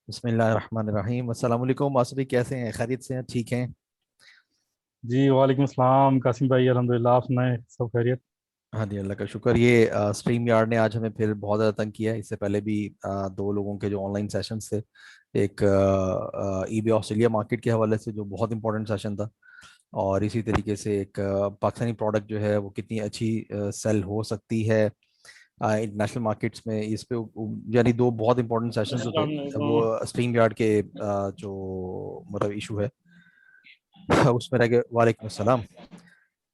बिस्मिल्लाहिर्रहमानिर्रहीम। अस्सलाम वालेकुम। आसफ़ी कैसे हैं? खैरियत से हैं? ठीक हैं? जी वालेकुम सलाम कासिम भाई, अल्हम्दुलिल्लाह। आप सुनाए, सब खैरियत? हाँ जी, अल्लाह का शुक्र। ये स्ट्रीम यार्ड ने आज हमें फिर बहुत ज़्यादा तंग किया है। इससे पहले भी दो लोगों के जो ऑनलाइन सेशंस थे, एक ईबे ऑस्ट्रेलिया मार्केट के हवाले से जो बहुत इंपॉर्टेंट सेशन था, और इसी तरीके से एक पाकिस्तानी प्रोडक्ट जो है वो कितनी अच्छी सेल हो सकती है इंटरनेशनल मार्केट्स में। इस पे यानी दो बहुत इंपॉर्टेंट सेशंस जो थे वो स्ट्रीम यार्ड के जो मतलब इशू है उसमें रह गए। वालेकुम अस्सलाम।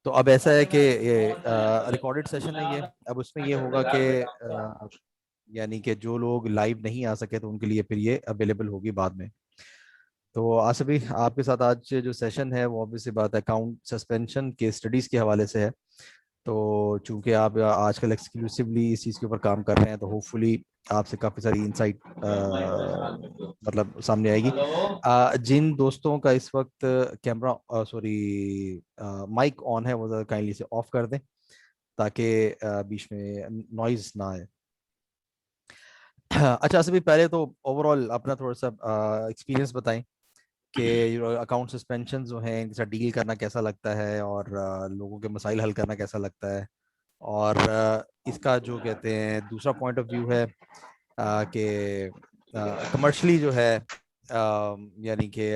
तो अब ऐसा है कि ये रिकॉर्डेड सेशन है ये। अब उसमें ये होगा कि यानी कि जो लोग लाइव नहीं आ सके तो उनके लिए फिर ये अवेलेबल होगी बाद में। तो आसफी, आपके साथ आज जो सेशन है वो ऑब्वियसली बात है अकाउंट सस्पेंशन के स्टडीज़ के हवाले से है। तो चूंकि आप आजकल एक्सक्लूसिवली इस चीज़ के ऊपर काम कर रहे हैं तो होपफुली आपसे काफ़ी सारी इंसाइट मतलब सामने आएगी। जिन दोस्तों का इस वक्त कैमरा सॉरी माइक ऑन है वो ज़रा काइंडली से ऑफ कर दें ताकि बीच में नॉइज ना आए। अच्छा, सभी पहले तो ओवरऑल अपना थोड़ा सा एक्सपीरियंस बताएं कि अकाउंट सस्पेंशन जो हैं इनके साथ डील करना कैसा लगता है, और लोगों के मसाइल हल करना कैसा लगता है, और इसका जो कहते हैं दूसरा पॉइंट ऑफ व्यू है कि कमर्शली जो है यानी कि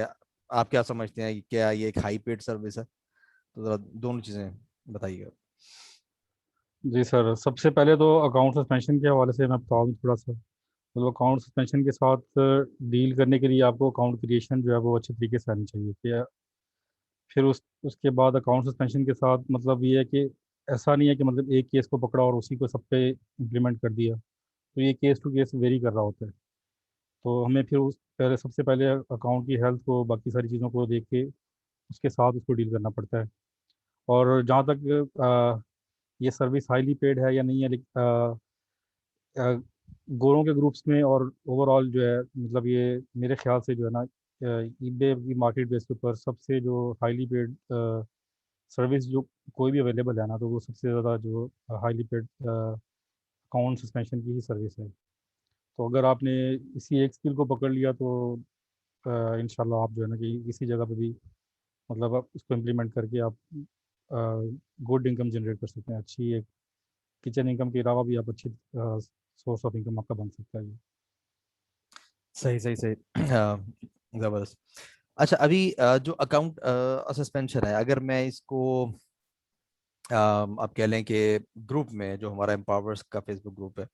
आप क्या समझते हैं कि क्या ये एक हाई पेड सर्विस है? तो ज़रा दोनों चीज़ें बताइएगा। जी सर, सबसे पहले तो अकाउंट सस्पेंशन के हवाले से मैं बताऊँ थोड़ा सा। मतलब अकाउंट सस्पेंशन के साथ डील करने के लिए आपको अकाउंट क्रिएशन जो है वो अच्छे तरीके से आनी चाहिए। फिर उसके बाद अकाउंट सस्पेंशन के साथ मतलब ये है कि ऐसा नहीं है कि मतलब एक केस को पकड़ा और उसी को सब पे इम्प्लीमेंट कर दिया। तो ये केस टू केस वेरी कर रहा होता है। तो हमें फिर उस पहले सबसे पहले अकाउंट की हेल्थ को, बाकी सारी चीज़ों को देख के उसके साथ उसको डील करना पड़ता है। और जहाँ तक ये सर्विस हाईली पेड है या नहीं है, लेकिन गोरों के ग्रुप्स में और ओवरऑल जो है मतलब ये मेरे ख्याल से जो है ना, ईबे की मार्केट बेस के ऊपर सबसे जो हाईली पेड सर्विस जो कोई भी अवेलेबल है ना, तो वो सबसे ज़्यादा जो हाईली पेड अकाउंट सस्पेंशन की ही सर्विस है। तो अगर आपने इसी एक स्किल को पकड़ लिया तो इंशाल्लाह आप जो है ना कि इसी जगह पे भी मतलब आप उसको इम्प्लीमेंट करके आप गुड इनकम जनरेट कर सकते हैं। अच्छी एक किचन इनकम के अलावा भी आप अच्छी सोर्स ऑफ इनकम आपका बन सकता है ये। सही सही सही। ज़बरदस्त। अच्छा, अभी जो अकाउंट सस्पेंशन है, अगर मैं इसको आप कह लें कि ग्रुप में जो हमारा एम्पावर्स का फेसबुक ग्रुप है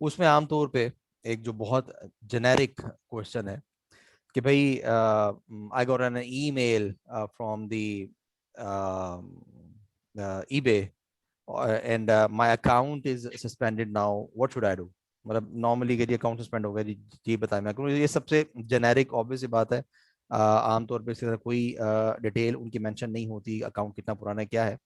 उसमें आमतौर पे एक जो बहुत जेनेरिक क्वेश्चन है कि भाई I got an email from the eBay and my account is suspended now, what should I do? मतलब नॉर्मली यदि अकाउंट सस्पेंड हो गया जी, जी बताएं। मैं क्योंकि ये सबसे जेनेरिक ऑब्वियस सी बात है। आमतौर पे इसके अंदर कोई डिटेल उनकी मेंशन नहीं होती, अकाउंट कितना पुराना है क्या है।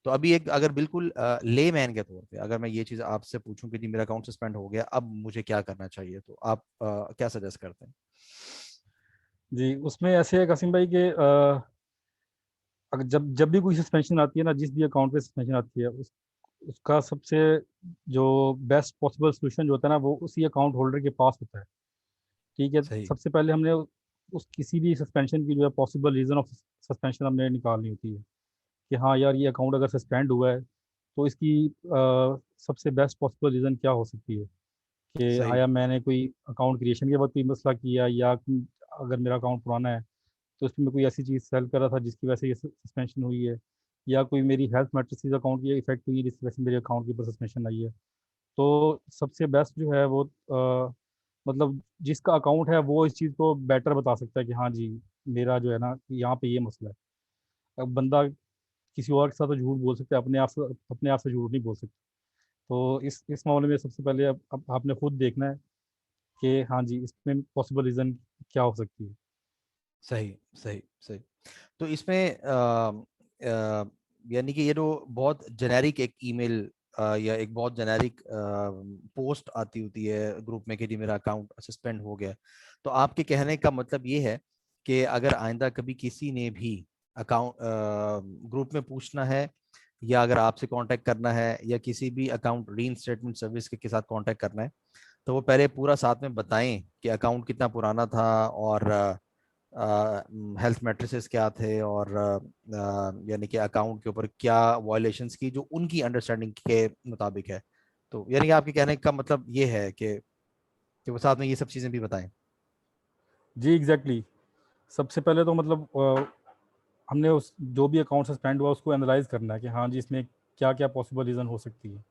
तो अभी एक अगर बिल्कुल ले मैन के तौर पे अगर मैं ये चीज़ आपसे पूछूं कि जी मेरा अकाउंट सस्पेंड हो गया, अब मुझे क्या करना चाहिए, तो आप क्या सजेस्ट करते हैं? जी, उसमें ऐसे है कासिम भाई कि अगर जब जब भी कोई सस्पेंशन आती है ना, जिस भी अकाउंट पे सस्पेंशन आती है उसका सबसे जो बेस्ट पॉसिबल सोल्यूशन जो होता है ना, वो उसी अकाउंट होल्डर के पास होता है। ठीक है। सही। सबसे पहले हमने उस किसी भी सस्पेंशन की जो है पॉसिबल रीज़न ऑफ सस्पेंशन हमने निकालनी होती है कि हाँ यार, ये अकाउंट अगर सस्पेंड हुआ है तो इसकी सबसे बेस्ट पॉसिबल रीज़न क्या हो सकती है। कि सही। आया मैंने कोई अकाउंट क्रिएशन के बाद कोई मसला किया, या अगर मेरा अकाउंट पुराना है तो उसमें मैं कोई ऐसी चीज़ सेल कर रहा था जिसकी वजह से ये सस्पेंशन हुई है, या कोई मेरी हेल्थ मैट्रिसेस अकाउंट की इफेक्ट हुई है जिसकी वजह से मेरे अकाउंट के ऊपर सस्पेंशन आई है। तो सबसे बेस्ट जो है वो मतलब जिसका अकाउंट है वो इस चीज़ को बेटर बता सकता है कि हाँ जी, मेरा जो है ना यहाँ पे ये मसला है। अब बंदा किसी और के साथ तो झूठ बोल सकता है, अपने आप से झूठ नहीं बोल सकता। तो इस मामले में सबसे पहले अब आपने खुद देखना है कि हाँ जी, इसमें पॉसिबल रीज़न क्या हो सकती है। सही सही सही। तो इसमें यानी कि ये जो बहुत जेनेरिक एक ईमेल या एक बहुत जेनेरिक पोस्ट आती होती है ग्रुप में कि जी मेरा अकाउंट सस्पेंड हो गया, तो आपके कहने का मतलब ये है कि अगर आइंदा कभी किसी ने भी अकाउंट ग्रुप में पूछना है, या अगर आपसे कांटेक्ट करना है, या किसी भी अकाउंट रीइंस्टेटमेंट सर्विस के साथ कांटेक्ट करना है, तो वो पहले पूरा साथ में बताएं कि अकाउंट कितना पुराना था, और हेल्थ मैट्रिसेस क्या थे, और यानी कि अकाउंट के ऊपर क्या वायलेशंस की जो उनकी अंडरस्टैंडिंग के मुताबिक है। तो यानी कि आपके कहने का मतलब ये है कि वो साथ में ये सब चीज़ें भी बताएं। जी एग्जैक्टली exactly. सबसे पहले तो मतलब हमने उस जो भी अकाउंट सस्पेंड हुआ उसको एनालाइज करना है कि हाँ जी इसमें क्या क्या पॉसिबल रीज़न हो सकती है।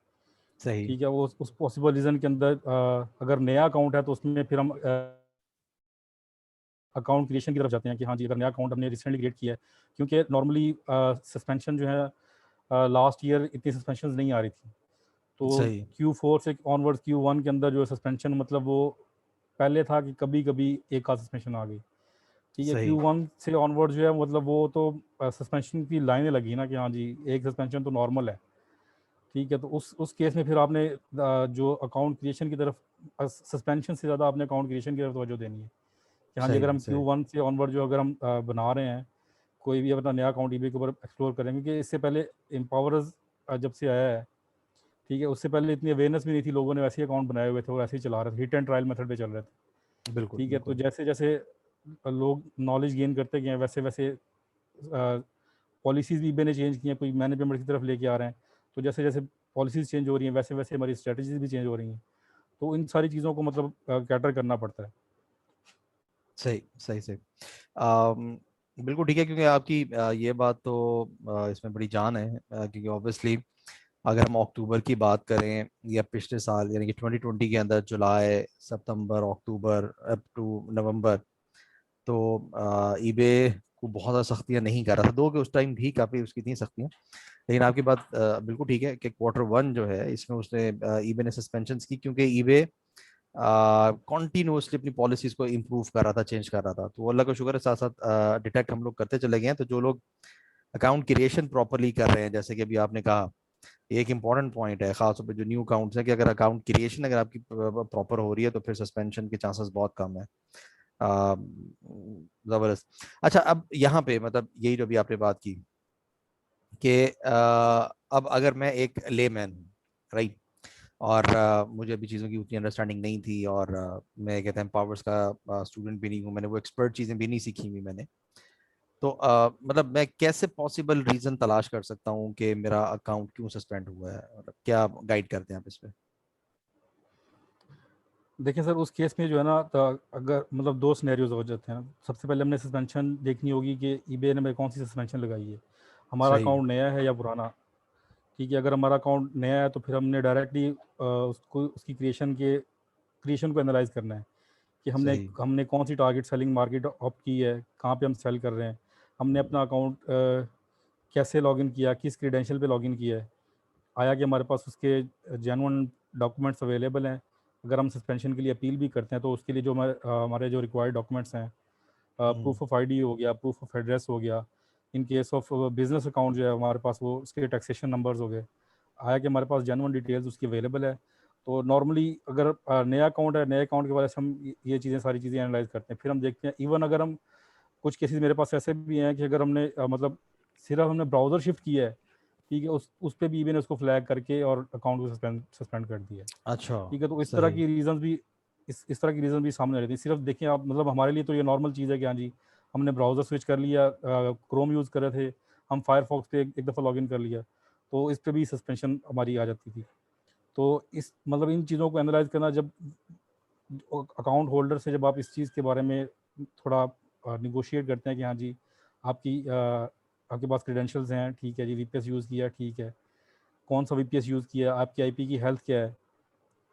सही। ठीक है, वो उस पॉसिबल रीज़न के अंदर अगर नया अकाउंट है तो उसमें फिर हम अकाउंट क्रिएशन की तरफ जाते हैं कि हाँ जी अगर नया अकाउंट हमने रिसेंटली क्रिएट किया है, क्योंकि नॉर्मली सस्पेंशन जो है लास्ट ईयर इतनी सस्पेंशन नहीं आ रही थी। तो सही। Q4 से ऑनवर्ड्स Q1 के अंदर जो सस्पेंशन मतलब वो पहले था कि कभी कभी एक आध सस्पेंशन आ गई। ठीक है, सही। Q1 से ऑनवर्ड जो है मतलब वो तो सस्पेंशन की लाइनें लगी ना कि हाँ जी एक सस्पेंशन तो नॉर्मल है। ठीक है, तो उस केस में फिर आपने जो अकाउंट क्रिएशन की तरफ सस्पेंशन से ज़्यादा आपने अकाउंट क्रिएशन की तरफ तवज्जो देनी है कि हाँ जी अगर सही। हम सही। Q1 से ऑनवर्ड जो अगर हम बना रहे हैं कोई भी अपना नया अकाउंट ईबे के ऊपर एक्सप्लोर करेंगे, क्योंकि इससे पहले एम्पावरर्स जब से आया है, ठीक है, उससे पहले इतनी अवेयरनेस भी नहीं थी, लोगों ने वैसे ही अकाउंट बनाए हुए थे और ऐसे ही चला रहे थे, हिट एंड ट्रायल मेथड पे चल रहे थे। बिल्कुल ठीक है, तो बिल्कुल। जैसे जैसे लोग नॉलेज गेन करते गए वैसे वैसे पॉलिसीज़ भी ईबे ने चेंज की हैं, कोई मैनेजमेंट की तरफ लेके आ रहे हैं। तो जैसे जैसे पॉलिसीज़ चेंज हो रही हैं वैसे वैसे हमारी स्ट्रेटजीज भी चेंज हो रही हैं। तो इन सारी चीज़ों को मतलब कैटर करना पड़ता है। सही सही सही। अम, बिल्कुल ठीक है, क्योंकि आपकी ये बात तो इसमें बड़ी जान है, क्योंकि ऑब्वियसली अगर हम अक्टूबर की बात करें या पिछले साल यानी कि 2020 के अंदर जुलाई सितंबर अक्टूबर अप टू नवंबर, तो ईबे को बहुत ज़्यादा सख्तियां नहीं कर रहा था, दो कि उस टाइम भी काफ़ी उसकी थी सख्तियां। लेकिन आपकी बात बिल्कुल ठीक है कि क्वार्टर 1 जो है इसमें उसने ईबे ने सस्पेंशन की, क्योंकि ईबे कॉन्टिन्यूसली अपनी पॉलिसीज को इम्प्रूव कर रहा था, चेंज कर रहा था। तो अल्लाह का शुक्र है, साथ साथ डिटेक्ट हम लोग करते चले गए हैं। तो जो लोग अकाउंट क्रिएशन प्रॉपरली कर रहे हैं, जैसे कि अभी आपने कहा, ये एक इंपॉर्टेंट पॉइंट है खासतौर पे जो न्यू अकाउंट्स है, कि अगर अकाउंट क्रिएशन अगर आपकी प्रॉपर हो रही है तो फिर सस्पेंशन के चांसेस बहुत कम है। अ, जबरदस्त। अच्छा, अब यहाँ पे मतलब यही जो भी आपने बात की कि अब अगर मैं एक लेमैन हूँ, राइट, और मुझे अभी चीज़ों की उतनी अंडरस्टैंडिंग नहीं थी, और मैं कहते हैं पावर्स का स्टूडेंट भी नहीं हूँ, मैंने वो एक्सपर्ट चीज़ें भी नहीं सीखी हुई मैंने। तो मतलब मैं कैसे पॉसिबल रीज़न तलाश कर सकता हूँ कि मेरा अकाउंट क्यों सस्पेंड हुआ है, और क्या गाइड करते हैं आप इस पे? देखिए सर, उस केस में जो है ना तो अगर मतलब दो सिनेरियोज हो जाते हैं। सबसे पहले हमने सस्पेंशन देखनी होगी कि ईबे ने मेरे कौन सी सस्पेंशन लगाई है, हमारा सही। अकाउंट नया है या पुराना। ठीक है, अगर हमारा अकाउंट नया है तो फिर हमने डायरेक्टली उसको उसकी क्रिएशन को एनालाइज करना है कि हमने सही। हमने कौन सी टारगेट सेलिंग मार्केट ऑप की है, कहाँ पे हम सेल कर रहे हैं, हमने अपना अकाउंट कैसे लॉगिन किया, किस क्रीडेंशियल पे लॉगिन किया है, आया कि हमारे पास उसके जेन्युइन डॉक्यूमेंट्स अवेलेबल हैं। अगर हम सस्पेंशन के लिए अपील भी करते हैं तो उसके लिए जो हमारे जो रिक्वायर्ड डॉक्यूमेंट्स हैं, हम्म। प्रूफ ऑफ आईडी हो गया, प्रूफ ऑफ एड्रेस हो गया। In case of business account जो है हमारे पास वो उसके टैक्सेशन नंबर्स हो गए, आया कि हमारे पास जेन्युइन डिटेल्स उसकी अवेलेबल है। तो नॉर्मली अगर नया अकाउंट है, नए अकाउंट के वजह से हम ये चीज़ें सारी चीज़ें एनालाइज करते हैं। फिर हम देखते हैं इवन अगर हम कुछ केसेस मेरे पास ऐसे भी हैं कि अगर हमने मतलब सिर्फ हमने ब्राउज़र शिफ्ट किया है, ठीक है, उस पे भी ईबे ने उसको फ्लैग करके और अकाउंट को सस्पेंड सस्पेंड कर दिया है। अच्छा। ठीक है, तो इस तरह सही। की रीज़न्स भी इस तरह की रीज़न भी सामने आ रहती है। सिर्फ देखिए आप मतलब हमारे लिए तो ये नॉर्मल चीज़ है कि हाँ जी हमने ब्राउज़र स्विच कर लिया, क्रोम यूज़ कर रहे थे, हम फायरफॉक्स पे एक दफ़ा लॉगिन कर लिया, तो इस पे भी सस्पेंशन हमारी आ जाती थी। तो इस मतलब इन चीज़ों को एनालाइज़ करना, जब अकाउंट होल्डर से जब आप इस चीज़ के बारे में थोड़ा नेगोशिएट करते हैं कि हाँ जी आपके पास क्रेडेंशियल्स हैं, ठीक है जी, वीपीएस यूज़ किया, ठीक है, कौन सा वीपीएस यूज़ किया, आपकी आईपी की हेल्थ क्या है,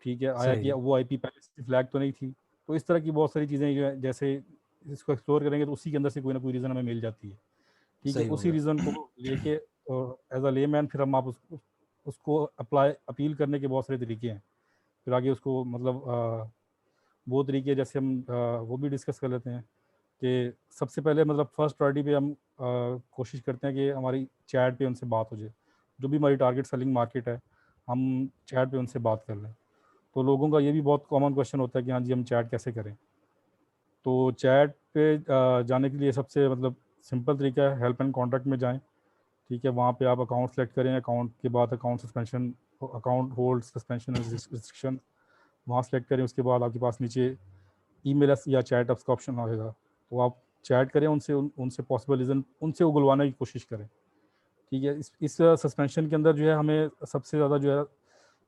ठीक है, आया कि सही। वो आईपी पहले से फ्लैग तो नहीं थी। तो इस तरह की बहुत सारी चीज़ें जो है, जैसे इसको एक्सप्लोर करेंगे तो उसी के अंदर से कोई ना कोई रीज़न हमें मिल जाती है। ठीक है, सही हो उसी गया। रीज़न को लेके एज अ लेमैन फिर हम आप उसको अप्लाई अपील करने के बहुत सारे तरीके हैं। फिर आगे उसको मतलब वो तरीके जैसे हम वो भी डिस्कस कर लेते हैं कि सबसे पहले मतलब फर्स्ट प्रायोरिटी पे हम कोशिश करते हैं कि हमारी चैट पे उनसे बात हो जाए। जो भी हमारी टारगेट सेलिंग मार्केट है, हम चैट पे उनसे बात कर लें। तो लोगों का ये भी बहुत कॉमन क्वेश्चन होता है कि हाँ जी हम चैट कैसे करें। तो चैट पे जाने के लिए सबसे मतलब सिंपल तरीका है, हेल्प एंड कॉन्टैक्ट में जाएँ। ठीक है, वहाँ पे आप अकाउंट सेलेक्ट करें, अकाउंट के बाद account suspension, account hold, suspension and restriction, वहाँ सेलेक्ट करें, उसके बाद आपके पास नीचे ईमेल या चैट का ऑप्शन आएगा, तो आप चैट करें उनसे, उनसे पॉसिबल रीज़न उनसे उगलवाने की कोशिश करें। ठीक है, इस सस्पेंशन के अंदर जो है हमें सबसे ज़्यादा जो है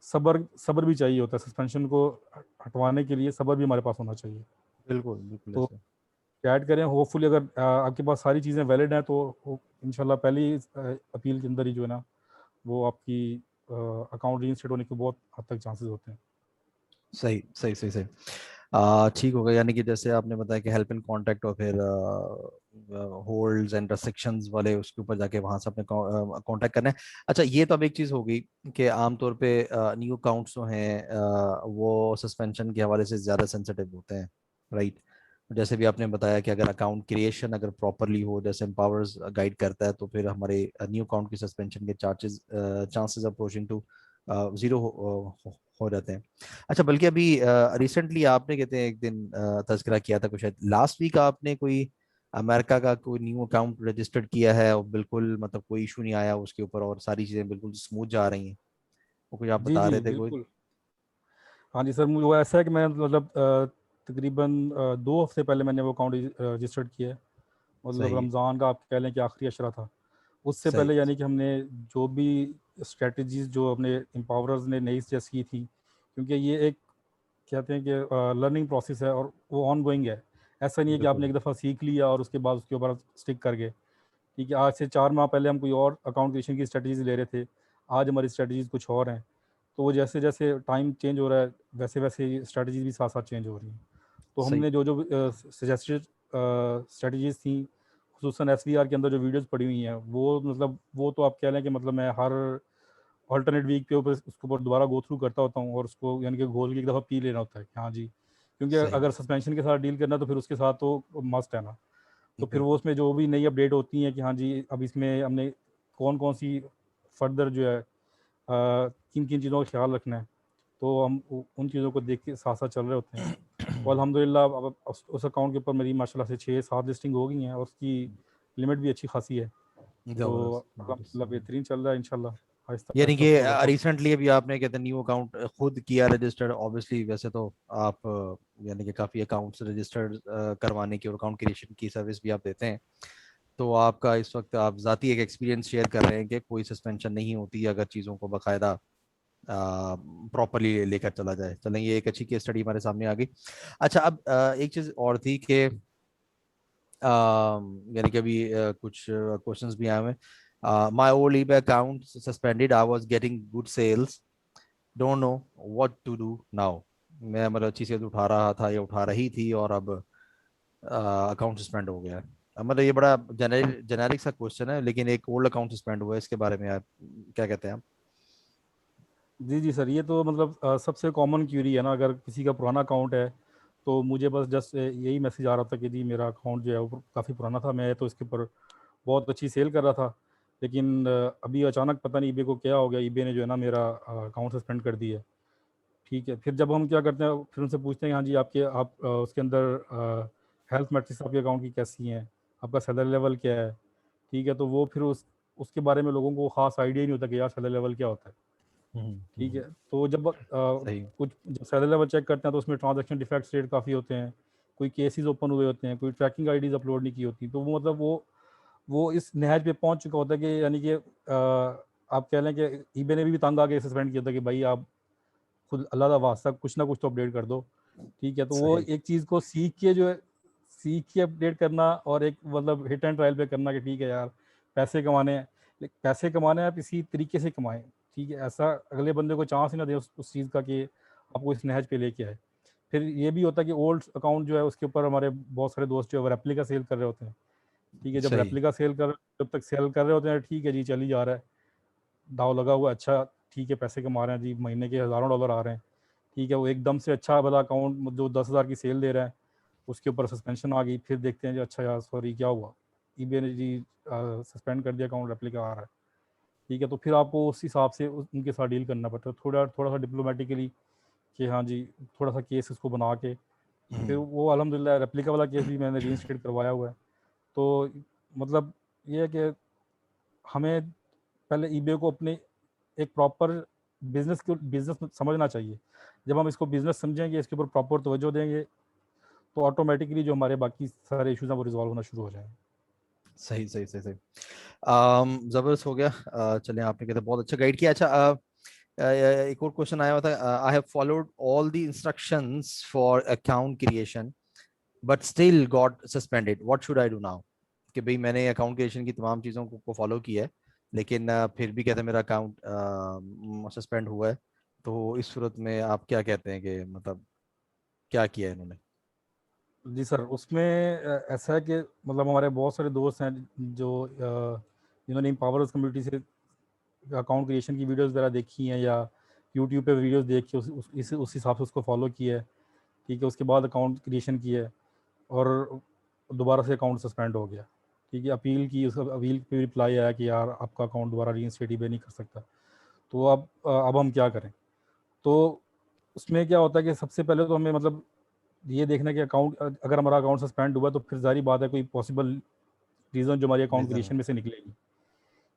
सब्र सब्र भी चाहिए होता है। सस्पेंशन को हटवाने के लिए सब्र भी हमारे पास होना चाहिए। बिल्कुल बिल्कुल तो ऐसे। चैट करें, होपफुली अगर आपके पास सारी चीज़ें वैलिड हैं तो इंशाल्लाह पहली अपील के अंदर ही जो है ना वो आपकी अकाउंट रीइंस्टेट होने के बहुत हद तक चांसेस होते हैं। सही सही सही सही। ठीक हो गया, यानी कि जैसे आपने बताया कि हेल्प इन कांटेक्ट और फिर होल्ड्स एंड रेस्ट्रिक्शंस वाले उसके ऊपर जाके वहां से अपने कांटेक्ट करना है। अच्छा, ये तो अब एक चीज़ हो गई कि आमतौर पे न्यू अकाउंट्स जो हैं वो सस्पेंशन के हवाले से ज़्यादा सेंसिटिव होते हैं, राइट। जैसे भी आपने बताया कि अगर अकाउंट क्रिएशन अगर प्रॉपरली हो, जैसे एम्पावर्स गाइड करता है, तो फिर हमारे न्यू अकाउंट की सस्पेंशन के चांसेस अप्रोचिंग टू जीरो हो जाते हैं। अच्छा, बल्कि अभी रिसेंटली आपने कहते हैं एक दिन तज़किरा किया था कुछ, शायद लास्ट वीक आपने कोई अमेरिका का कोई न्यू अकाउंट रजिस्टर्ड किया है और बिल्कुल मतलब कोई इशू नहीं आया उसके ऊपर और सारी चीज़ें बिल्कुल स्मूथ जा रही हैं, वो कुछ आप जी बता जी रहे थे कोई। बिल्कुल। हाँ जी सर, मुझे वो ऐसा है कि मैं मतलब तकरीबन 2 हफ्ते पहले मैंने वो अकाउंट रजिस्टर्ड किया है। मतलब सही रमज़ान का आप कह लें कि आखिरी अशरा था, उससे सही पहले यानी कि सही। हमने जो भी स्ट्रेटजीज़ जो अपने एम्पावरर्स ने नई सजेस्ट की थी, क्योंकि ये एक कहते हैं कि लर्निंग प्रोसेस है और वो ऑन गोइंग है। ऐसा नहीं है कि आपने बिल्कुल एक दफ़ा सीख लिया और उसके बाद उसके ऊपर स्टिक कर गए। ठीक है, आज से 4 माह पहले हम कोई और अकाउंट क्रिएशन की स्ट्रेटजीज़ ले रहे थे, आज हमारी स्ट्रेटजीज़ कुछ और हैं। तो वो जैसे जैसे टाइम चेंज हो रहा है वैसे वैसे स्ट्रेटजीज़ भी साथ साथ चेंज हो रही हैं। तो सही। हमने जो जो सजेस्टेड स्ट्रेटजीज़ थी, खुसूसन एसवीआर के अंदर जो वीडियोज़ पड़ी हुई हैं, वो मतलब वो तो आप कह लें कि मतलब मैं हर अल्टरनेट वीक पे ऊपर उसके ऊपर दोबारा गो थ्रू करता होता हूँ और उसको यानी कि घोल के एक दफ़ा पी लेना होता है कि हाँ जी, क्योंकि सही। अगर सस्पेंशन के साथ डील करना तो फिर उसके साथ तो मस्ट है ना। तो फिर वो बिल्कुल उसमें जो भी नई अपडेट होती हैं कि हाँ जी अब इसमें हमने कौन कौन सी फर्दर जो है किन किन चीज़ों का ख्याल रखना है, तो हम उन चीज़ों को देख के साथ साथ चल रहे होते हैं। तो अल्हम्दुलिल्लाह अब उस अकाउंट के ऊपर मेरी माशाल्लाह से 6-7 लिस्टिंग हो गई हैं और उसकी लिमिट भी अच्छी खासी है। तो जबरदस्त अल्हम्दुलिल्लाह जबरदस्त। बेहतरीन चल रहा है इंशाल्लाह, आहिस्ता यानी कि आहिस्ता उसको बढ़ाता हूँ। रिसेंटली अभी आपने कहते हैं न्यू अकाउंट खुद किया रजिस्टर्ड, ऑब्वियसली वैसे तो आप यानी कि काफ़ी अकाउंट्स रजिस्टर्ड करवाने की और अकाउंट क्रिएशन की सर्विस भी आप देते हैं, तो आपका इस वक्त आप ज़ाती एक एक्सपीरियंस शेयर कर रहे हैं कि कोई सस्पेंशन नहीं होती अगर चीज़ों को बाकायदा प्रॉपरली लेकर चला जाए। चलें, ये एक अच्छी केस स्टडी हमारे सामने आ गई। अच्छा, अब एक चीज़ और थी कि यानी कि अभी कुछ क्वेश्चंस भी आए हुए हैं। My old eBay account suspended, I was getting good sales, don't know what to do now. मैं मतलब अच्छी सेल्स उठा रहा था या उठा रही थी और अब अकाउंट सस्पेंड हो गया है। मतलब ये बड़ा जेनेरिक सा क्वेश्चन है, लेकिन एक ओल्ड अकाउंट सस्पेंड हुआ है, इसके बारे में आप क्या कहते हैं आप। जी जी सर, ये तो मतलब सबसे कॉमन क्यूरी है ना, अगर किसी का पुराना अकाउंट है तो मुझे बस जस्ट यही मैसेज आ रहा था कि जी मेरा अकाउंट जो है वो काफ़ी पुराना था, मैं तो इसके ऊपर बहुत अच्छी सेल कर रहा था, लेकिन अभी अचानक पता नहीं ईबे को क्या हो गया, ईबे ने जो है ना मेरा अकाउंट सस्पेंड कर दिया है। ठीक है, फिर जब हम क्या करते हैं, फिर उनसे पूछते हैं हाँ जी आपके उसके अंदर हेल्थ मैट्रिक्स आपके अकाउंट की कैसी हैं, आपका सैलरी लेवल क्या है। ठीक है, तो वो फिर उसके बारे में लोगों को ख़ास आइडिया ही नहीं होता कि यार सैलरी लेवल क्या होता है। ठीक है, तो जब सही कुछ जब सैलरी लेवल चेक करते हैं तो उसमें ट्रांजैक्शन डिफेक्ट्स रेट काफ़ी होते हैं, कोई केसेस ओपन हुए होते हैं, कोई ट्रैकिंग आईडीज़ अपलोड नहीं की होती, तो वो मतलब वो इस नहज पे पहुंच चुका होता है कि यानी कि आप कह लें कि ईबे ने भी तंग आके सस्पेंड किया था कि भाई आप खुद अल्लाह का वास्ता कुछ ना कुछ तो अपडेट कर दो। ठीक है, तो वो सही एक चीज़ को सीख के जो है सीख के अपडेट करना और एक मतलब हिट एंड ट्रायल पे करना कि ठीक है यार पैसे कमाने हैं, पैसे कमाने हैं आप इसी तरीके से कमाएं। ठीक है, ऐसा अगले बंदे को चांस ही ना दे उस चीज़ का कि आपको इस नहज पे लेके आए। फिर ये भी होता है कि ओल्ड अकाउंट जो है उसके ऊपर हमारे बहुत सारे दोस्त जो है रेप्लिका सेल कर रहे होते हैं। ठीक है, सही। जब तक सेल कर रहे होते हैं ठीक है जी चल ही जा रहा है, दाव लगा हुआ है, अच्छा ठीक है पैसे कमा रहे हैं जी, महीने के हज़ारों डॉलर आ रहे हैं। ठीक है, वो एकदम से अच्छा भला अकाउंट जो 10,000 की सेल दे रहा है, उसके ऊपर सस्पेंशन आ गई, फिर देखते हैं जी अच्छा यार सॉरी क्या हुआ? ईबे ने जी सस्पेंड कर दिया, अकाउंट रेप्लिका आ रहा है। ठीक है, तो फिर आपको उस हिसाब से उनके साथ डील करना पड़ता है, थोड़ा-सा डिप्लोमेटिकली कि हाँ जी, थोड़ा-सा केस इसको बना के, फिर वो अल्हम्दुलिल्लाह रेप्लिका वाला केस भी मैंने रीइंस्टेट करवाया हुआ है। तो मतलब ये है कि हमें पहले ईबे को अपने एक प्रॉपर बिजनेस को बिजनेस समझना चाहिए। जब हम इसको बिजनेस समझेंगे, इसके ऊपर प्रॉपर तवज्जो देंगे, तो ऑटोमेटिकली जो हमारे बाकी सारे इश्यूज हैं वो रिजॉल्व होना शुरू हो जाएंगे। सही सही सही सही। जबरदस्त हो गया। चलिए, आपने कहते बहुत अच्छा गाइड किया। अच्छा, एक और क्वेश्चन आया हुआ था। I have followed all the instructions for account creation but still got suspended, what should I do now? कि भाई मैंने अकाउंट क्रिएशन की तमाम चीज़ों को फॉलो किया है, लेकिन फिर भी कहते हैं मेरा अकाउंट सस्पेंड हुआ है। तो इस सूरत में आप क्या कहते हैं कि मतलब क्या किया है इन्होंने? जी सर, उसमें ऐसा है कि मतलब हमारे बहुत सारे दोस्त हैं जो जिन्होंने एम्पावर्स कम्युनिटी से अकाउंट क्रिएशन की वीडियोस वगैरह देखी हैं, या यूट्यूब पे वीडियोस देख के उस हिसाब से उसको फॉलो किया है। ठीक है, उसके बाद अकाउंट क्रिएशन किया है और दोबारा से अकाउंट सस्पेंड हो गया। ठीक है, अपील की, उस अपील पे रिप्लाई आया कि यार आपका अकाउंट दोबारा रीइंस्टेट ही नहीं कर सकता। तो अब हम क्या करें? तो उसमें क्या होता है कि सबसे पहले तो हमें मतलब ये देखना कि अकाउंट, अगर हमारा अकाउंट सस्पेंड हुआ तो फिर जारी बात है कोई पॉसिबल रीज़न जो हमारी अकाउंट रीजन है। क्रिएशन में से निकलेगी।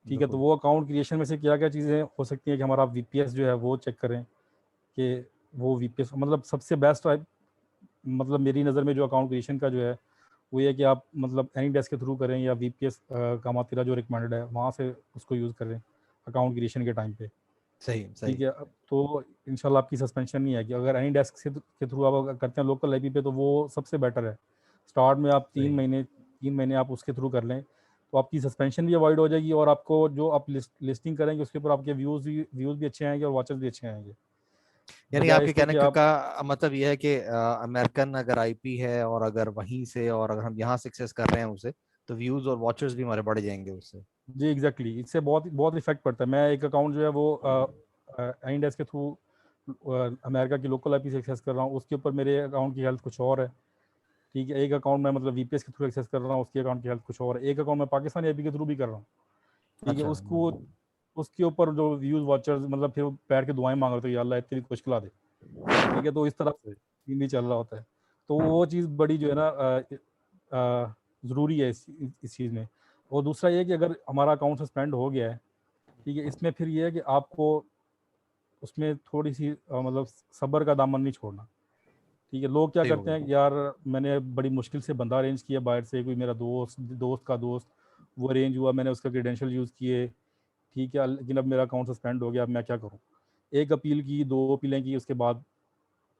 ठीक है, तो बिल्कुल। वो अकाउंट क्रिएशन में से क्या क्या चीज़ें हो सकती हैं कि हमारा वीपीएस जो है वो चेक करें कि वो वीपीएस मतलब सबसे बेस्ट है। मतलब मेरी नज़र में जो अकाउंट क्रिएशन का जो है वो ये है कि आप मतलब एनी डेस्क के थ्रू करें या वीपीएस का मातेरा जो रिकमेंडेड है वहाँ से उसको यूज़ करें अकाउंट क्रिएशन के टाइम पे। सही ठीक सही। है, तो इंशाल्लाह आपकी सस्पेंशन नहीं है कि अगर एनी डेस्क से के थ्रू आप अगर करते हैं लोकल आईपी पे, तो वो सबसे बेटर है। स्टार्ट में आप सही। 3 महीने आप उसके थ्रू कर लें, तो आपकी सस्पेंशन भी अवॉइड हो जाएगी और आपको जो आप लिस्टिंग करेंगे उसके ऊपर आपके व्यूज़ भी अच्छे आएंगे और वॉचेस भी अच्छे आएंगे, यानी बजाय आपके इसके कहने कि आप। का मतलब यह है कि अमेरिकन अगर आईपी है और अगर वहीं से और अगर हम यहाँ सक्सेस कर रहे हैं उसे, तो व्यूज और वॉचर्स भी हमारे बढ़ जाएंगे उससे। जी एग्जैक्टली, इससे बहुत बहुत इफेक्ट पड़ता है। मैं एक अकाउंट जो है वो एनी डेस्क के थ्रू अमेरिका की लोकल आईपी से एक्सेस कर रहा हूँ, उसके ऊपर मेरे अकाउंट की हेल्थ कुछ और है। ठीक है, एक अकाउंट मैं मतलब वीपीएस के थ्रू एक्सेस कर रहा हूँ, उसके अकाउंट की हेल्थ कुछ और है। एक अकाउंट मैं पाकिस्तानी आईपी के थ्रू भी कर रहा हूँ। ठीक है, अच्छा। उसको उसके ऊपर जो व्यूज़ वॉचर्स मतलब फिर वो पैर के दुआएं मांग रहे थे, या अल्लाह इतनी कुछ खिला दे। ठीक है, तो इस तरह से सीन भी चल रहा होता है। तो वो चीज़ बड़ी जो है ना ज़रूरी है इस चीज़ में। और दूसरा ये है कि अगर हमारा अकाउंट सस्पेंड हो गया है, ठीक है, इसमें फिर ये है कि आपको उसमें थोड़ी सी मतलब सब्र का दामन नहीं छोड़ना। ठीक है, लोग क्या सही हो करते हैं गया। कि यार मैंने बड़ी मुश्किल से बंदा अरेंज किया बाहर से, कोई मेरा दोस्त दोस्त का दोस्त, वो अरेंज हुआ, मैंने उसका क्रेडेंशियल यूज़ किए। ठीक है, लेकिन अब मेरा अकाउंट सस्पेंड हो गया, अब मैं क्या करूँ? एक अपील की, 2 अपीलें की, उसके बाद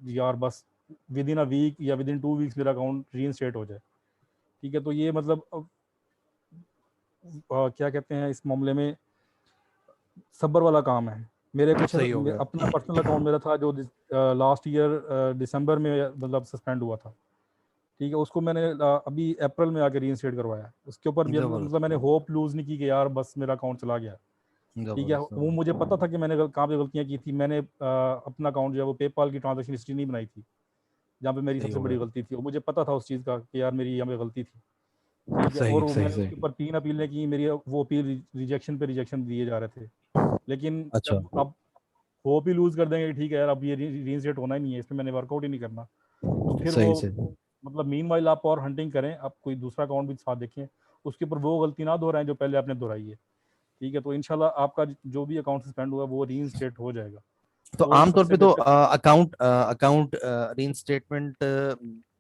यार बस विद इन अ वीक या विद इन 2 वीक्स मेरा अकाउंट रीइंस्टेट हो जाए। ठीक है, तो ये मतलब क्या कहते हैं इस मामले में सब्र वाला काम है। मेरे कुछ सही हो गया। अपना पर्सनल अकाउंट मेरा था जो लास्ट ईयर दिसंबर में मतलब सस्पेंड हुआ था। ठीक है, उसको मैंने अभी अप्रैल में आके रीइंस्टेट करवाया। उसके ऊपर भी मतलब जबरदस्त। मैंने होप लूज़ नहीं की कि यार बस मेरा अकाउंट चला गया। ठीक है, जबरदस्त वो मुझे जबरदस्त। पता था कि मैंने कहाँ पे गलतियाँ की थी। मैंने अपना अकाउंट जो है वो पेपाल की ट्रांज़ैक्शन हिस्ट्री नहीं बनाई थी, जहाँ पे मेरी सही सबसे हो बड़ी गया। गलती थी। और मुझे पता था उस चीज़ का कि यार मेरी यहाँ पे गलती थी। ठीक है, सही और वो सही मैंने उसके सही। ऊपर 3 अपीलें की, मेरी वो अपील रिजेक्शन पे रिजेक्शन दिए जा रहे थे। लेकिन अच्छा। जब आप होप ही लूज़ कर देंगे कि ठीक है यार अब ये रीइंस्टेट होना ही नहीं है, इसमें मैंने वर्कआउट ही नहीं करना, तो फिर वो सही सही। मतलब मीनवाइल आप और हंटिंग करें, आप कोई दूसरा अकाउंट भी साथ देखें, उसके ऊपर वो गलती ना दोहराएं जो पहले आपने दोहराई है। ठीक है, तो इंशाल्लाह आपका जो भी अकाउंट सस्पेंड हुआ है वो रीइंस्टेट हो जाएगा। तो और आमतौर सबसे पे तो बेहतर चीज़, अकाउंट अकाउंट रीइंस्टेटमेंट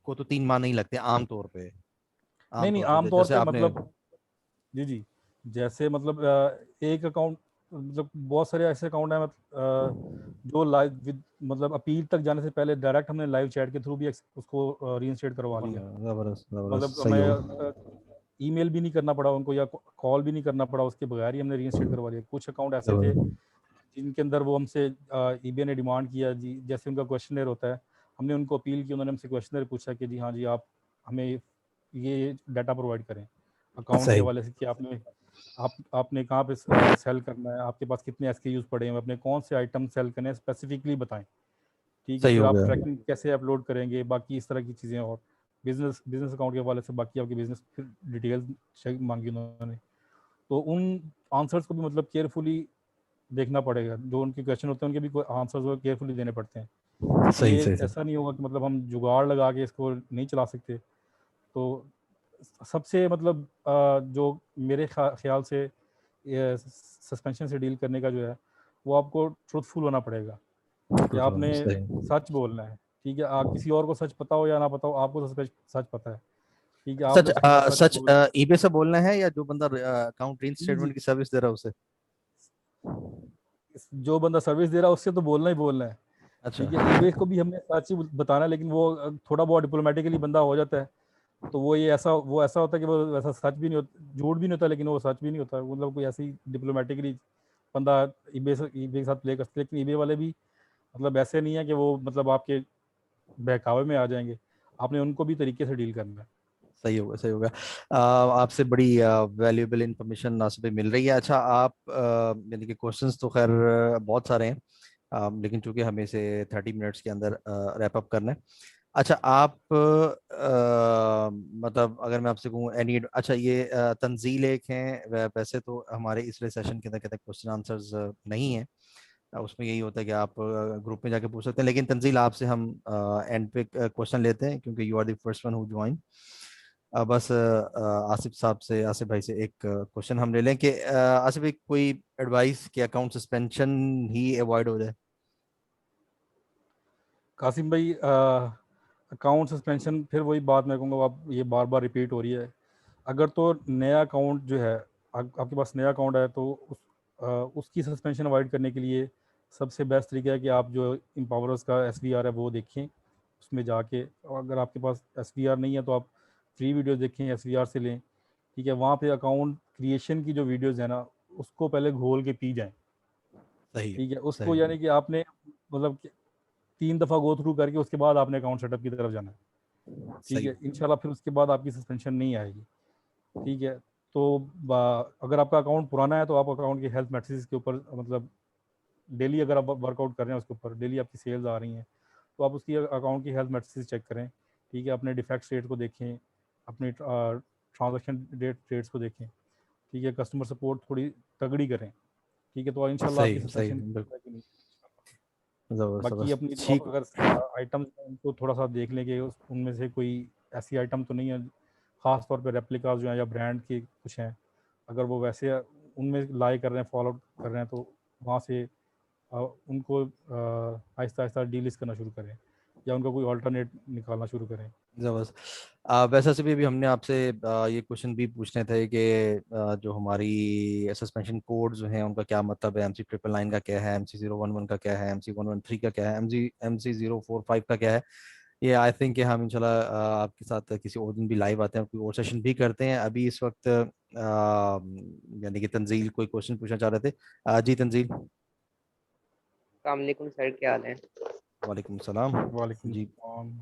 को तो 3 माह नहीं लगते आमतौर पे। नहीं नहीं आमतौर पे आमतौर जैसे पे आपने। मतलब जी जी, जैसे मतलब एक अकाउंट मतलब बहुत सारे ऐसे अकाउंट हैं जो लाइव विद मतलब अपील तक जाने से पहले डायरेक्ट हमने लाइव चैट के थ्रू भी उसको रीइंस्टेट करवा लिया। जबरदस्त मतलब जबरदस्त। सही हो हमें ईमेल भी नहीं करना पड़ा उनको या कॉल भी नहीं करना पड़ा, उसके बगैर ही हमने रीइंस्टेट करवा लिया। कुछ अकाउंट ऐसे थे जबरदस्त। जिनके अंदर वो हमसे ईबीए ने डिमांड किया जी, जैसे उनका क्वेश्चनर होता है, हमने उनको अपील की, उन्होंने हमसे क्वेश्चनर पूछा कि जी हाँ जी आप हमें ये डाटा प्रोवाइड करें अकाउंट के सही हवाले से कि आपने कहाँ पे सेल करना है, आपके पास कितने एसकेयूज पड़े हैं, अपने कौन से आइटम सेल करने हैं स्पेसिफिकली बताएं। ठीक है, सही फिर हो आप गया। ट्रैकिंग कैसे अपलोड करेंगे, बाकी इस तरह की चीज़ें। और बिजनेस अकाउंट के हवाले से बाकी आपके बिजनेस फिर डिटेल्स मांगी उन्होंने। तो उन आंसर्स को भी मतलब केयरफुली देखना पड़ेगा, जो उनके क्वेश्चन होते हैं उनके भी आंसर्स वो केयरफुली देने पड़ते हैं। सही ये सही सही। ऐसा नहीं होगा कि मतलब हम जुगाड़ लगा के इसको नहीं चला सकते। तो सबसे मतलब जो मेरे ख्याल से सस्पेंशन से डील करने का जो है वो आपको ट्रुथफुल होना पड़ेगा कि आपने सही। सच बोलना है। ठीक है, आप किसी और को सच पता हो या ना पता हो, आपको तो सच सच पता है। ठीक है, सच आपने उसके साथ सच सच बोल। ईबे से बोलना है या जो बंदा अकाउंट रीन जी जी, स्टेटमेंट की सर्विस दे रहा है उसे? जो बंदा सर्विस दे रहा है उससे तो बोलना ही बोलना है। अच्छा। ठीक है, ईबे को भी हमने सच ही बताना है, लेकिन वो थोड़ा बहुत डिप्लोमेटिकली बंदा हो जाता है। तो वो ये ऐसा वो ऐसा होता है कि वो वैसा सच भी नहीं होता, झूठ भी नहीं होता, लेकिन वो सच भी नहीं होता, मतलब कोई ऐसी डिप्लोमेटिकली बंदा ईबे के साथ प्ले करते, लेकिन ईबे वाले भी मतलब ऐसे नहीं है कि वो मतलब आपके बहकावे में आ जाएंगे। आपने उनको भी तरीके से डील करना है। सही होगा, सही होगा। आपसे बड़ी वैल्यूएबल इंफॉर्मेशन नासिर भाई मिल रही है। अच्छा, आप यानी कि क्वेश्चंस तो खैर बहुत सारे हैं, लेकिन चूंकि हमें से 30 मिनट्स के अंदर रैप अप करना है। अच्छा, आप मतलब अगर मैं आपसे कहूँ एनी, अच्छा ये तंजील एक हैं, वैसे तो हमारे इस सेशन के अंदर कहते हैं क्वेश्चन आंसर्स नहीं है। उसमें यही होता है कि आप ग्रुप में जाके पूछ सकते हैं, लेकिन तंजील आपसे हम एंड पे क्वेश्चन लेते हैं क्योंकि you are the first one who join. बस आसिफ साहब से, आसिफ भाई से एक क्वेश्चन हम ले लें कि आसिफ भाई कोई एडवाइस कि अकाउंट सस्पेंशन ही अवॉइड हो जाए? कासिम भाई, अकाउंट सस्पेंशन, फिर वही बात मैं कहूँगा, आप ये बार बार रिपीट हो रही है। अगर तो नया अकाउंट जो है, आपके पास नया अकाउंट है, तो उसकी सस्पेंशन अवॉइड करने के लिए सबसे बेस्ट तरीका है कि आप जो इम्पावरर्स का एसवीआर है वो देखें, उसमें जाके। और अगर आपके पास एसवीआर नहीं है तो आप फ्री वीडियो देखें, एसवीआर से लें। ठीक है, वहाँ पे अकाउंट क्रिएशन की जो वीडियोज़ है ना, उसको पहले घोल के पी जाएं। सही ठीक है, उसको सही यानी कि आपने मतलब 3 दफ़ा गो थ्रू करके उसके बाद आपने अकाउंट सेटअप की तरफ जाना है। ठीक सही। है, इंशाल्लाह फिर उसके बाद आपकी सस्पेंशन नहीं आएगी। ठीक है, तो अगर आपका अकाउंट पुराना है तो आप अकाउंट की हेल्थ मैट्रिक्स के ऊपर मतलब डेली अगर आप वर्कआउट कर रहे हैं उसके ऊपर, डेली आपकी सेल्स आ रही हैं, तो आप उसकी अकाउंट की हेल्थ मैट्रिक्स चेक करें। ठीक है, अपने डिफेक्ट रेट को देखें, अपने ट्रांजेक्शन रेट्स को देखें। ठीक है, कस्टमर सपोर्ट थोड़ी तगड़ी करें। ठीक है, तो इंशाल्लाह आपकी सही सही सस्पेंशन बिल्कुल। नहीं। जबरदस्त बाकी जबरदस्त, अपनी जो आप ठीक। अगर आइटम्स हैं उनको थोड़ा सा देख लें कि उनमें से कोई ऐसी आइटम तो नहीं है, ख़ास तौर पे रेप्लिकास जो हैं या ब्रांड के कुछ हैं, अगर वो वैसे उनमें लाई कर रहे हैं, फॉलो कर रहे हैं, तो वहाँ से उनको आहिस्ता आहिस्ता डीलिस्ट करना शुरू करें, या उनका कोई अल्टरनेट निकालना शुरू करें। जबरदस्त। वैसे से भी अभी हमने आपसे ये क्वेश्चन भी पूछने थे कि जो हमारी सस्पेंशन कोड जो हैं उनका क्या मतलब है, MC999 का क्या है, MC011 का क्या है, MC113 का क्या है, MC045 का क्या है। ये आई थिंक कि हम इंशाल्लाह आपके साथ किसी और दिन भी लाइव आते हैं, कोई और सेशन भी करते हैं। अभी इस वक्त यानी कि तंजील कोई क्वेश्चन पूछना चाह रहे थे। जी तंजील। वालेकुम सर, क्या हाल है? वालेकुम सलाम। वालेकुम जी। सलाम।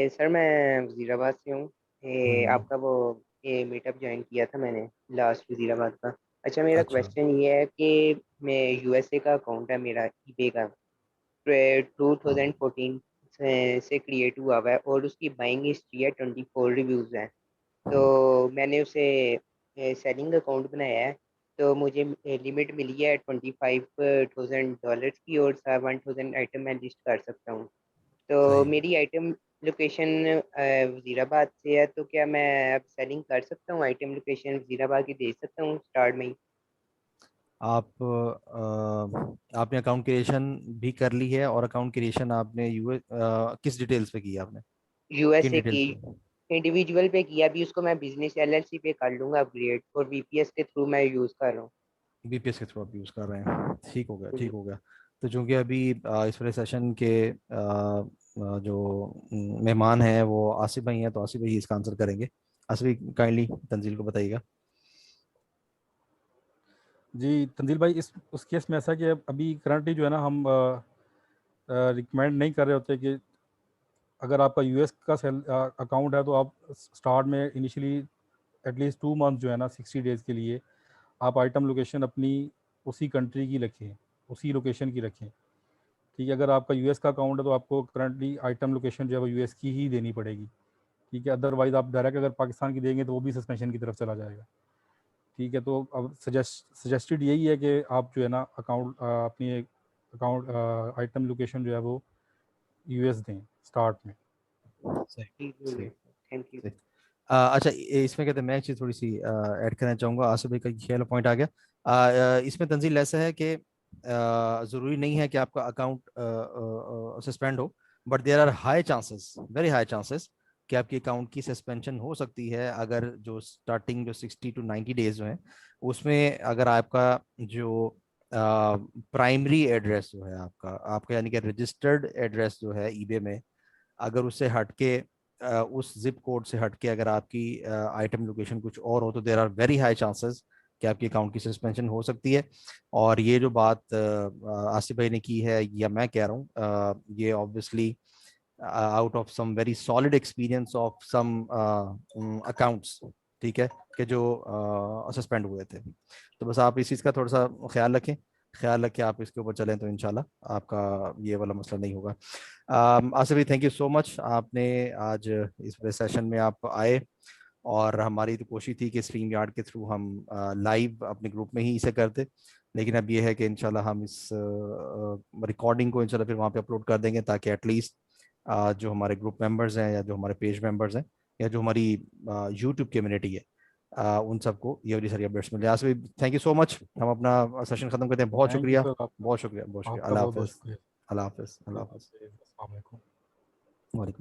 सर मैं वजीराबाद से हूँ। हम्म। आपका वो ये मीटअप ज्वाइन किया था मैंने लास्ट, वजीराबाद का। अच्छा, मेरा अच्छा। क्वेश्चन ये है कि मैं यूएसए का अकाउंट है मेरा, ईबे का। 2014 से क्रिएट हुआ हुआ है और उसकी बाइंग हिस्ट्री है, 24 रिव्यूज़ हैं। तो मैंने उसे सेलिंग अकाउंट बनाया है। तो मुझे लिमिट मिली है $25,000 की, और 1000 आइटम मैं लिस्ट कर सकता हूँ। तो सही। मेरी आइटम लोकेशन वजीराबाद से है, तो क्या मैं अब सेलिंग कर सकता हूँ? आइटम लोकेशन वजीराबाद की दे सकता हूँ स्टार्ट में ही? आप आपने अकाउंट क्रिएशन भी कर ली है, और अकाउंट क्रिएशन आपने यूएस किस डिटेल्स पे की है आपने? किन यूएसए की डिटेल्स पे? इंडिविजुअल पे किया, अभी उसको मैं बिजनेस एलएलसी पे कर लूंगा अपग्रेड, और वीपीएस के थ्रू मैं यूज़ कर रहा हूँ। बीपीएस के थ्रू आप यूज़ कर रहे हैं, ठीक हो गया, ठीक जी। हो गया। तो चूंकि अभी इस वाले सेशन के जो मेहमान हैं वो आसिफ भाई हैं, तो आसिफ भाई इसका आंसर करेंगे। आसिफ भाई काइंडली तंजील को बताइएगा। जी तंजील भाई, इस उस केस में ऐसा है कि अभी करंटली जो है ना, हम रिकमेंड नहीं कर रहे होते कि अगर आपका यूएस का सेल अकाउंट है, तो आप स्टार्ट में इनिशियली एटलीस्ट 2 मंथ जो है ना, 60 डेज़ के लिए आप आइटम लोकेशन अपनी उसी कंट्री की रखें, उसी लोकेशन की रखें। ठीक है, अगर आपका यूएस का अकाउंट है तो आपको करंटली आइटम लोकेशन जो है वो यूएस की ही देनी पड़ेगी। ठीक है, अदरवाइज़ आप डायरेक्ट अगर पाकिस्तान की देंगे तो वो भी सस्पेंशन की तरफ चला जाएगा। ठीक है, तो अब सजेस्टेड यही है कि आप जो है ना अकाउंट अपनी अकाउंट आइटम लोकेशन जो है वो यूएस दें स्टार्ट में। सही ठीक सही है, थैंक यू। सही। अच्छा, इसमें कहते हैं मैं एक चीज़ थोड़ी सी ऐड करना चाहूँगा। आसिफ भाई का खेल पॉइंट आ गया। इसमें तंजील ऐसा है कि ज़रूरी नहीं है कि आपका अकाउंट सस्पेंड हो, but there are high chances, very high chances कि आपके अकाउंट की सस्पेंशन हो सकती है अगर जो स्टार्टिंग जो 60 to 90 डेज जो है उसमें अगर आपका जो प्राइमरी एड्रेस जो है आपका आपका यानी कि रजिस्टर्ड एड्रेस जो है ईबे में, अगर उससे हटके उस जिप कोड से हटके अगर आपकी आइटम लोकेशन कुछ और हो तो there are very high chances कि आपके अकाउंट की सस्पेंशन हो सकती है। और ये जो बात आसिफ भाई ने की है या मैं कह रहा हूँ, ये obviously out of some very solid experience of some accounts, ठीक है, कि जो सस्पेंड हुए थे। तो बस आप इस चीज़ का थोड़ा सा ख्याल रखें, ख्याल रख के आप इसके ऊपर चलें तो इंशाल्लाह आपका ये वाला मसला नहीं होगा। आसिफ भाई थैंक यू सो मच, आपने आज इस सेशन में आप आए और हमारी तो कोशिश थी कि स्ट्रीम यार्ड के थ्रू हम लाइव अपने ग्रुप में ही इसे करते, लेकिन अब ये है कि इंशाल्लाह हम इस रिकॉर्डिंग को इंशाल्लाह फिर वहाँ पे अपलोड कर देंगे ताकि एटलीस्ट जो हमारे ग्रुप मेंबर्स हैं या जो हमारे पेज मेंबर्स हैं या जो हमारी यूट्यूब कम्युनिटी है उन सबको ये वाली सारी अपडेट्स मिल जाए। आसिफ भाई थैंक यू सो मच, हम अपना सेशन खत्म करते हैं। बहुत थैंक यू शुक्रिया, सर, आपका बहुत शुक्रिया, बहुत शुक्रिया। आपका अल्लाह बहुत बहुत हाफिज़, शुक्रिया। अल्लाह हाफिज़, अल्लाह अल्लाह हाफिज़। हाफ़िज़, अस्सलाम वालेकुम। वालेकुम।